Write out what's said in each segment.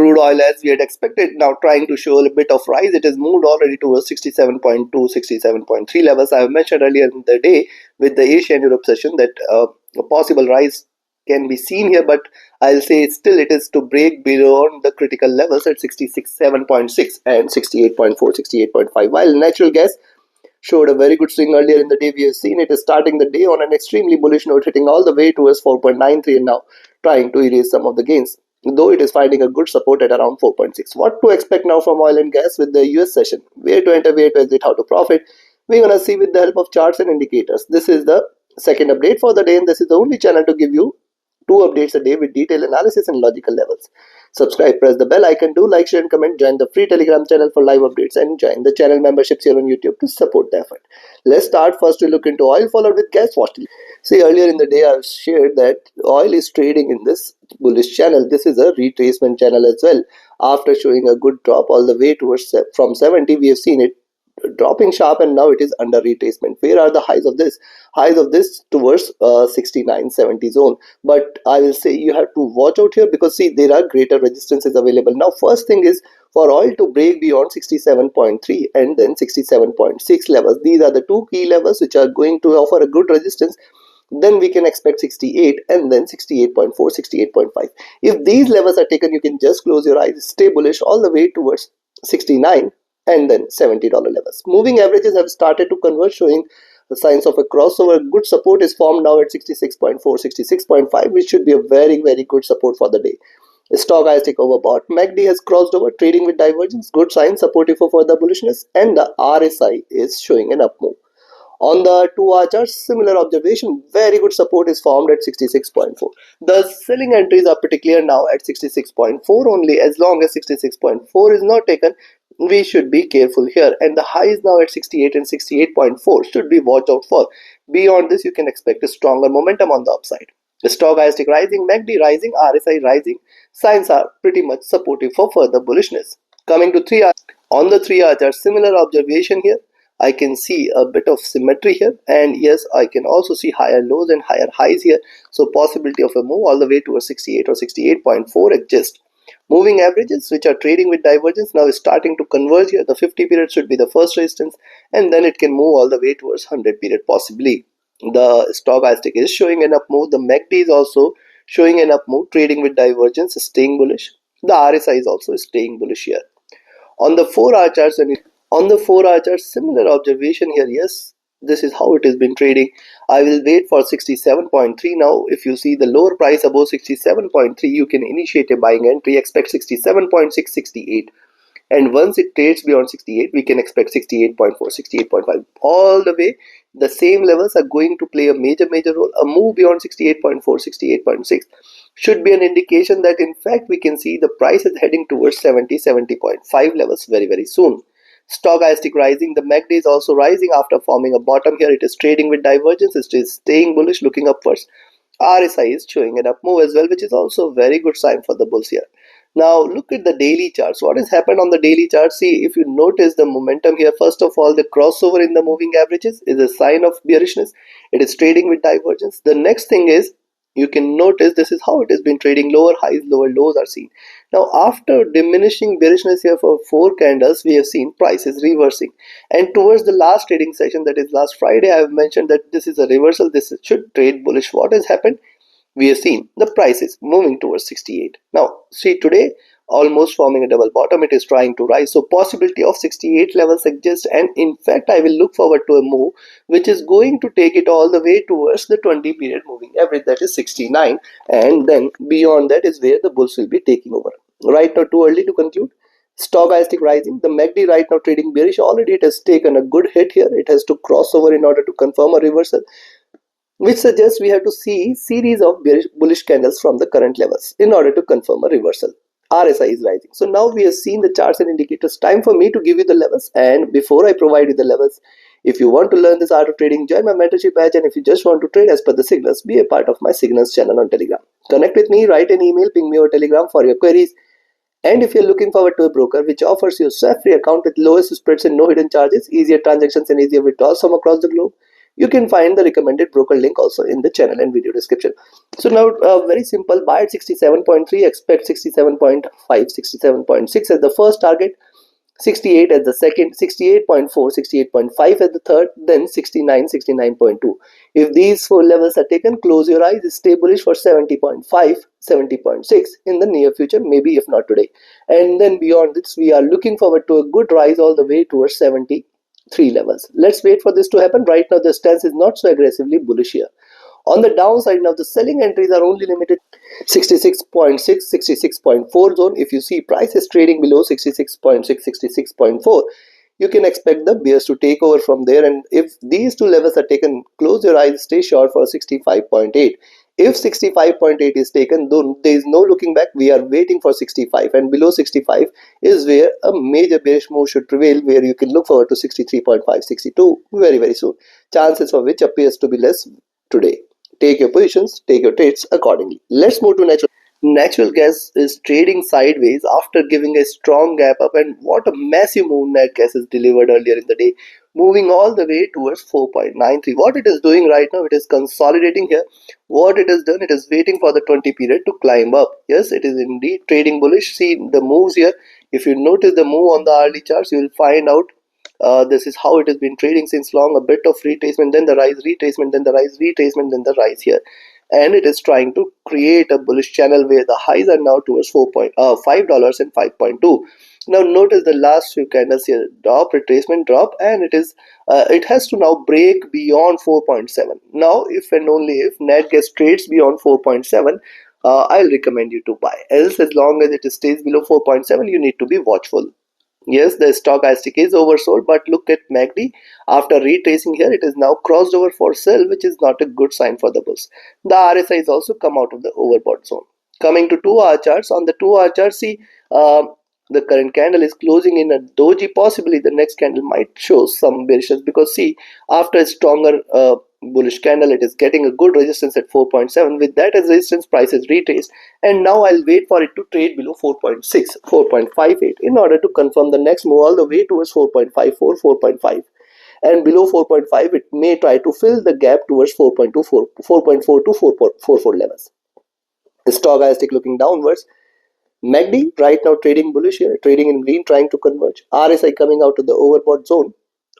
Crude oil, as we had expected, now trying to show a bit of rise. It has moved already towards 67.2, 67.3 levels. I have mentioned earlier in the day with the Asia and Europe session that a possible rise can be seen here, but I'll say still it is to break beyond the critical levels at 67.6 and 68.4, 68.5. While natural gas showed a very good swing earlier in the day, we have seen it is starting the day on an extremely bullish note, hitting all the way towards 4.93 and now trying to erase some of the gains, though it is finding a good support at around 4.6. What to expect now from oil and gas with the US session? Where to enter, where to exit, how to profit? We're gonna see with the help of charts and indicators. This is the second update for the day, and this is the only channel to give you 2 updates a day with detailed analysis and logical levels. Subscribe, press the bell icon, do like, share and comment, join the free Telegram channel for live updates, and join the channel memberships here on YouTube to support the effort. Let's start first to look into oil, followed with gas. Watch. See, earlier in the day I shared that oil is trading in this bullish channel. This is a retracement channel as well. After showing a good drop all the way towards from 70, we have seen it dropping sharp, and now it is under retracement. Where are the highs of this? Highs of this towards 69-70 zone, but I will say you have to watch out here, because see, there are greater resistances available. Now first thing is for oil to break beyond 67.3 and then 67.6 levels. These are the two key levels which are going to offer a good resistance. Then we can expect 68 and then 68.4, 68.5. If these levels are taken, you can just close your eyes, stay bullish all the way towards 69 and then $70 levels. Moving averages have started to converge, showing the signs of a crossover. Good support is formed now at 66.4, 66.5, which should be a very, very good support for the day. Stochastic overbought. MACD has crossed over, trading with divergence. Good sign, supportive for further bullishness, and the RSI is showing an up move. On the 2-hour chart, similar observation. Very good support is formed at 66.4. The selling entries are pretty clear now at 66.4 only. As long as 66.4 is not taken, we should be careful here, and the high is now at 68 and 68.4 should be watched out for. Beyond this, you can expect a stronger momentum on the upside. The stochastic rising, MACD rising, RSI rising. Signs are pretty much supportive for further bullishness. Coming to 3 hours, on the 3-hour chart, similar observation here. I can see a bit of symmetry here, and yes, I can also see higher lows and higher highs here. So possibility of a move all the way towards 68 or 68.4 exists. Moving averages, which are trading with divergence, now is starting to converge here. The 50 period should be the first resistance, and then it can move all the way towards 100 period possibly. The stochastic is showing an up move. The MACD is also showing an up move, trading with divergence, staying bullish. The RSI is also staying bullish here. On the 4-hour charts, similar observation here. Yes, this is how it has been trading. I will wait for 67.3 now. If you see the lower price above 67.3, you can initiate a buying entry. Expect 67.6, 68. And once it trades beyond 68, we can expect 68.4, 68.5. All the way, the same levels are going to play a major role. A move beyond 68.4, 68.6 should be an indication that in fact we can see the price is heading towards 70, 70.5 levels very soon. Stochastic rising. The MACD is also rising after forming a bottom here. It is trading with divergence. It is staying bullish, looking upwards. RSI is showing an up move as well, which is also a very good sign for the bulls here. Now look at the daily charts. What has happened on the daily chart? See, if you notice the momentum here, first of all, the crossover in the moving averages is a sign of bearishness. It is trading with divergence. The next thing is, you can notice this is how it has been trading. Lower highs, lower lows are seen. Now after diminishing bearishness here for 4 candles, we have seen prices reversing, and towards the last trading session, that is last Friday, I have mentioned that this is a reversal. This should trade bullish. What has happened? We have seen the prices moving towards 68. Now see, today almost forming a double bottom, it is trying to rise. So possibility of 68 levels exists, and in fact I will look forward to a move which is going to take it all the way towards the 20 period moving average, that is 69, and then beyond that is where the bulls will be taking over. Right now, too early to conclude. Stochastic rising. The MACD right now trading bearish. Already it has taken a good hit here. It has to cross over in order to confirm a reversal, which suggests we have to see series of bullish candles from the current levels in order to confirm a reversal. RSI is rising. So now we have seen the charts and indicators. Time for me to give you the levels. And before I provide you the levels, if you want to learn this art of trading, join my mentorship batch. And if you just want to trade as per the signals, be a part of my signals channel on Telegram. Connect with me, write an email, ping me over Telegram for your queries. And if you're looking forward to a broker which offers you a swap free account with lowest spreads and no hidden charges, easier transactions and easier withdrawals from across the globe, You can find the recommended broker link also in the channel and video description. So now very simple, buy at 67.3, expect 67.5, 67.6 as the first target, 68 at the second, 68.4, 68.5 at the third, then 69, 69.2. If these four levels are taken, close your eyes, stay bullish for 70.5, 70.6 in the near future, maybe if not today. And then beyond this, we are looking forward to a good rise all the way towards 73 levels. Let's wait for this to happen. Right now, the stance is not so aggressively bullish here. On the downside, now the selling entries are only limited 66.6, 66.4 zone. If you see price is trading below 66.6, 66.4, you can expect the bears to take over from there. And if these two levels are taken, close your eyes, stay short for 65.8. If 65.8 is taken, then there is no looking back. We are waiting for 65, and below 65 is where a major bearish move should prevail, where you can look forward to 63.5, 62 very, very soon. Chances for which appears to be less today. Take your positions, take your trades accordingly. Let's move to natural. Natural gas is trading sideways after giving a strong gap up, and what a massive move nat gas has delivered earlier in the day, moving all the way towards 4.93. What it is doing right now, it is consolidating here. What it has done, it is waiting for the 20 period to climb up. Yes, it is indeed trading bullish. See the moves here. If you notice the move on the hourly charts, you will find out this is how it has been trading since long. A bit of retracement, then the rise, retracement, then the rise, retracement, then the rise here. And it is trying to create a bullish channel where the highs are now towards $5 and 5.2. Now notice the last few candles here, drop, retracement, drop, and it has to now break beyond 4.7. Now if and only if net gas trades beyond 4.7, I'll recommend you to buy. Else, as long as it stays below 4.7, you need to be watchful. Yes, the stochastic is oversold, but look at MACD. After retracing here, it is now crossed over for sell, which is not a good sign for the bulls. The RSI has also come out of the overbought zone. Coming to 2-hour charts, on the 2-hour chart, see the current candle is closing in a doji. Possibly the next candle might show some bearishness, because see, after a stronger bullish candle, it is getting a good resistance at 4.7. With that as resistance, price is retraced, and now I'll wait for it to trade below 4.6, 4.58 in order to confirm the next move all the way towards 4.54, 4.5. And below 4.5, it may try to fill the gap towards 4.24, 4.4 to 4.44 levels. Stochastic looking downwards. MACD right now trading bullish here, trading in green, trying to converge. RSI coming out of the overbought zone.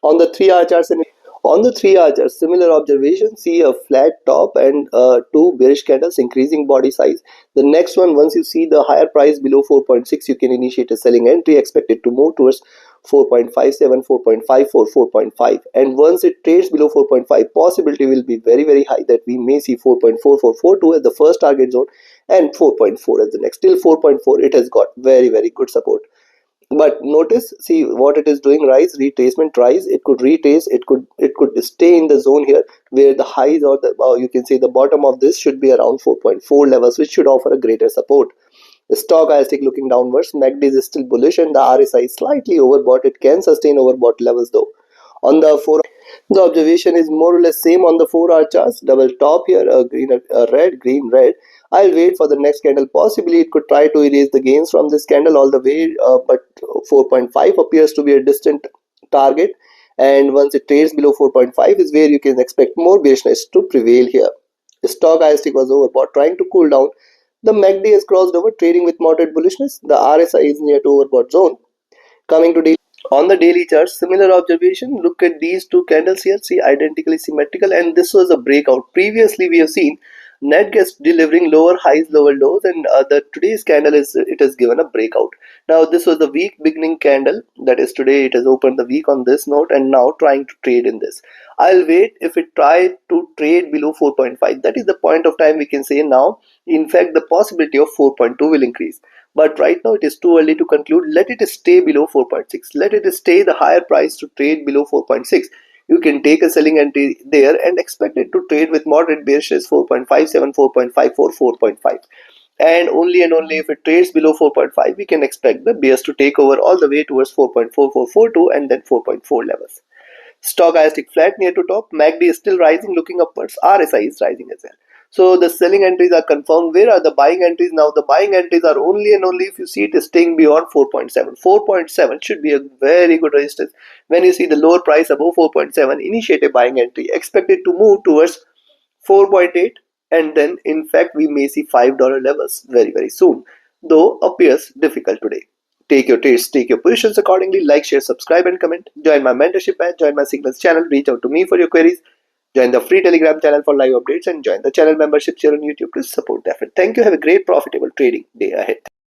On the 3-hour charts, and on the 3-hour chart, similar observation. See a flat top and two bearish candles, increasing body size. The next one, once you see the higher price below 4.6, you can initiate a selling entry. Expect it to move towards 4.57, 4.54, 4.5. And once it trades below 4.5, possibility will be very, very high that we may see 4.4442 as the first target zone and 4.4 as the next. Till 4.4, it has got very, very good support. But notice, see what it is doing, rise, retracement, rise. It could retrace, it could stay in the zone here where the highs, or the you can say the bottom of this should be around 4.4 levels, which should offer a greater support. The stochastic looking downwards. MACD is still bullish, and the RSI is slightly overbought. It can sustain overbought levels though. On the 4, the observation is more or less same on the 4-hour charts. Double top here, a green, a red, green, red. I'll wait for the next candle. Possibly it could try to erase the gains from this candle all the way, but 4.5 appears to be a distant target. And once it trades below 4.5 is where you can expect more bearishness to prevail here. The stochastic was overbought, trying to cool down. The MACD has crossed over, trading with moderate bullishness. The RSI is near to overbought zone. Coming to daily. On the daily chart, similar observation. Look at these two candles here. See, identically symmetrical, and this was a breakout. Previously, we have seen net gas delivering lower highs, lower lows, and the today's candle it has given a breakout. Now, this was the week beginning candle. That is, today it has opened the week on this note, and now trying to trade in this. I'll wait if it tries to trade below 4.5. That is the point of time we can say now. In fact, the possibility of 4.2 will increase. But right now it is too early to conclude. Let it stay below 4.6. Let it stay the higher price to trade below 4.6. You can take a selling entry there and expect it to trade with moderate bearishness 4.57, 4.54, 4.5. And only if it trades below 4.5, we can expect the bears to take over all the way towards 4.4442 and then 4.4 levels. Stochastic flat near to top. MACD is still rising, looking upwards. RSI is rising as well. So the selling entries are confirmed. Where are the buying entries now? The buying entries are only and only if you see it is staying beyond 4.7. 4.7 should be a very good resistance. When you see the lower price above 4.7, initiate a buying entry. Expect it to move towards 4.8, and then in fact we may see $5 levels very soon, though appears difficult today. Take your trades, take your positions accordingly. Like, share, subscribe and comment. Join my mentorship batch, join my signals channel, reach out to me for your queries. Join the free Telegram channel for live updates and join the channel membership here on YouTube to support the effort. Thank you. Have a great profitable trading day ahead.